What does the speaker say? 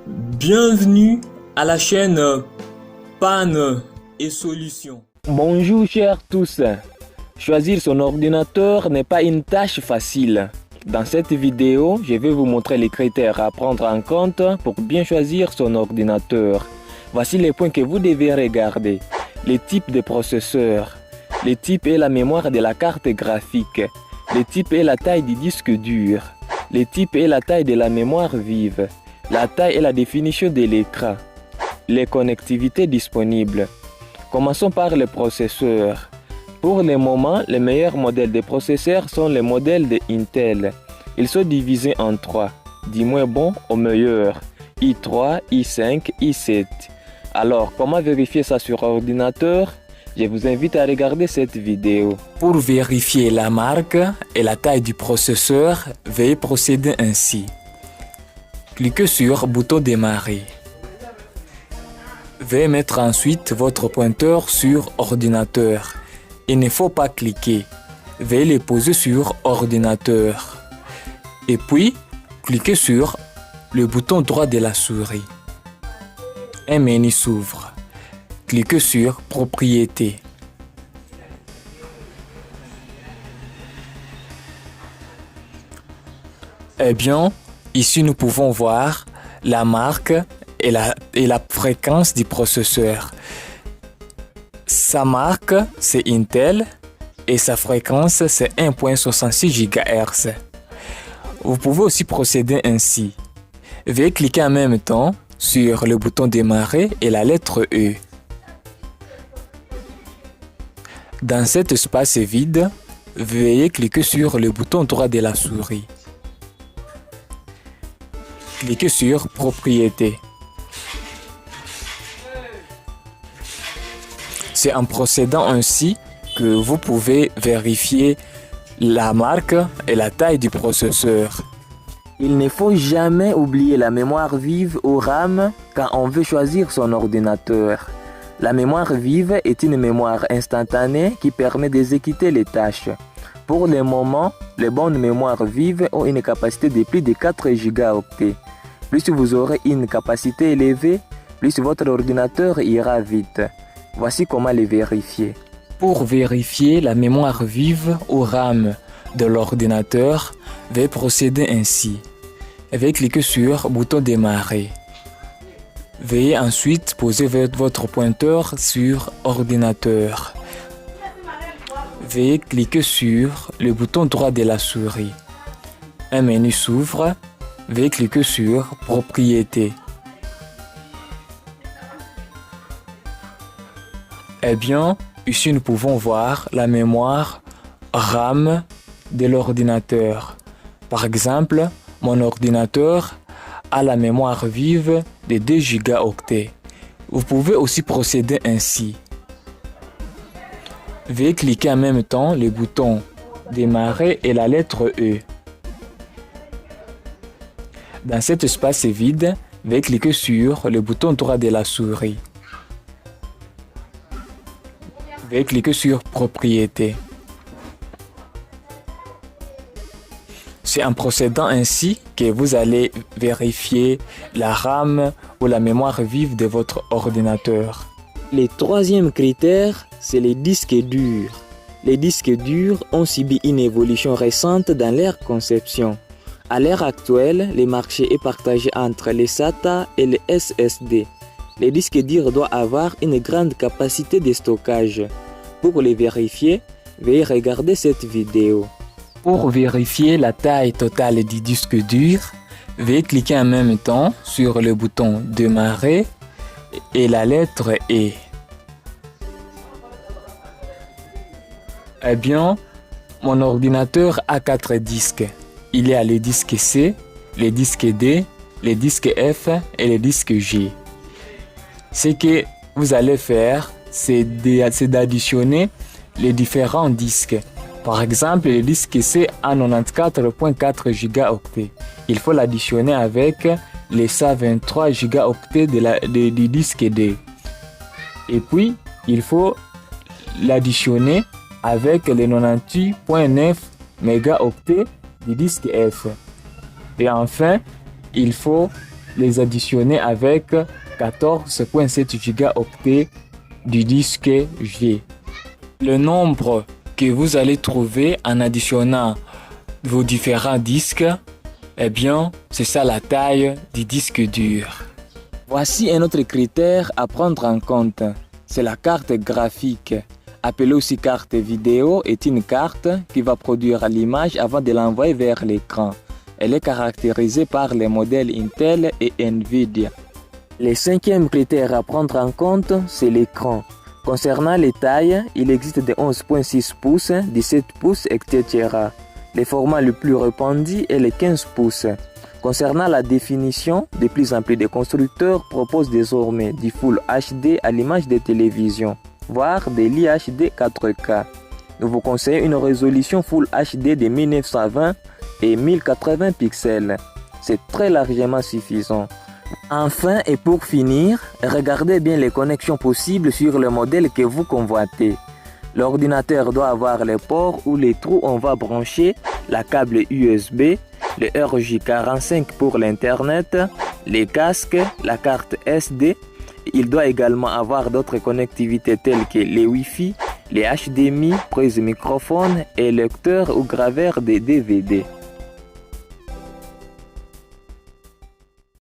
Bienvenue à la chaîne Panne et Solutions. Bonjour chers tous. Choisir son ordinateur n'est pas une tâche facile. Dans cette vidéo, je vais vous montrer les critères à prendre en compte pour bien choisir son ordinateur. Voici les points que vous devez regarder. Les types de processeurs, les types et la mémoire de la carte graphique, les types et la taille du disque dur, les types et la taille de la mémoire vive, la taille et la définition de l'écran, les connectivités disponibles. Commençons par les processeurs. Pour le moment, les meilleurs modèles de processeurs sont les modèles de Intel. Ils sont divisés en trois, du moins bon au meilleur, i3, i5, i7. Alors, comment vérifier ça sur ordinateur? Je vous invite à regarder cette vidéo. Pour vérifier la marque et la taille du processeur, veuillez procéder ainsi. Cliquez sur bouton démarrer. Veuillez mettre ensuite votre pointeur sur ordinateur. Il ne faut pas cliquer. Veuillez le poser sur ordinateur. Et puis, cliquez sur le bouton droit de la souris. Un menu s'ouvre. Cliquez sur Propriétés. Eh bien, ici nous pouvons voir la marque et la fréquence du processeur. Sa marque, c'est Intel et sa fréquence, c'est 1.66 GHz. Vous pouvez aussi procéder ainsi. Veuillez cliquer en même temps sur le bouton démarrer et la lettre E. Dans cet espace vide, veuillez cliquer sur le bouton droit de la souris. Cliquez sur Propriétés. C'est en procédant ainsi que vous pouvez vérifier la marque et la taille du processeur. Il ne faut jamais oublier la mémoire vive ou RAM quand on veut choisir son ordinateur. La mémoire vive est une mémoire instantanée qui permet d'exécuter les tâches. Pour le moment, les bonnes mémoires vives ont une capacité de plus de 4 Go. Plus vous aurez une capacité élevée, plus votre ordinateur ira vite. Voici comment les vérifier. Pour vérifier la mémoire vive ou RAM de l'ordinateur, veuillez procéder ainsi. Veuillez cliquer sur bouton démarrer. Veuillez ensuite poser votre pointeur sur ordinateur. Veuillez cliquer sur le bouton droit de la souris. Un menu s'ouvre. Veuillez cliquer sur Propriétés. Eh bien, ici nous pouvons voir la mémoire RAM de l'ordinateur. Par exemple, mon ordinateur a la mémoire vive de 2 Go. Vous pouvez aussi procéder ainsi. Veuillez cliquer en même temps le bouton démarrer et la lettre E. Dans cet espace vide, veuillez cliquer sur le bouton droit de la souris. Veuillez cliquer sur Propriétés. C'est en procédant ainsi que vous allez vérifier la RAM ou la mémoire vive de votre ordinateur. Le troisième critère, c'est les disques durs. Les disques durs ont subi une évolution récente dans leur conception. À l'heure actuelle, le marché est partagé entre les SATA et les SSD. Les disques durs doivent avoir une grande capacité de stockage. Pour les vérifier, veuillez regarder cette vidéo. Pour vérifier la taille totale du disque dur, veuillez cliquer en même temps sur le bouton démarrer et la lettre E. Eh bien, mon ordinateur a 4 disques. Il y a le disque C, le disque D, le disque F et le disque G. Ce que vous allez faire, c'est d'additionner les différents disques. Par exemple, le disque C a 94.4 Go. Il faut l'additionner avec les 123 Go du disque D. Et puis, il faut l'additionner avec les 98.9 mégaoctets du disque F. Et enfin, il faut les additionner avec 14.7 gigaoctets du disque G. Le nombre que vous allez trouver en additionnant vos différents disques, eh bien, c'est ça la taille du disque dur. Voici un autre critère à prendre en compte. C'est la carte graphique. Appelée aussi carte vidéo, est une carte qui va produire l'image avant de l'envoyer vers l'écran. Elle est caractérisée par les modèles Intel et Nvidia. Le cinquième critère à prendre en compte, c'est l'écran. Concernant les tailles, il existe de 11.6 pouces, 17 pouces, etc. Le format le plus répandu est les 15 pouces. Concernant la définition, de plus en plus de constructeurs proposent désormais du Full HD à l'image des télévisions, voire de l'IHD 4K. Nous vous conseillons une résolution Full HD de 1920 et 1080 pixels. C'est très largement suffisant. Enfin et pour finir, regardez bien les connexions possibles sur le modèle que vous convoitez. L'ordinateur doit avoir les ports ou les trous où on va brancher la câble USB, le RJ45 pour l'internet, les casques, la carte SD. Il doit également avoir d'autres connectivités telles que les Wi-Fi, les HDMI, prise microphone et lecteur ou graveur des DVD.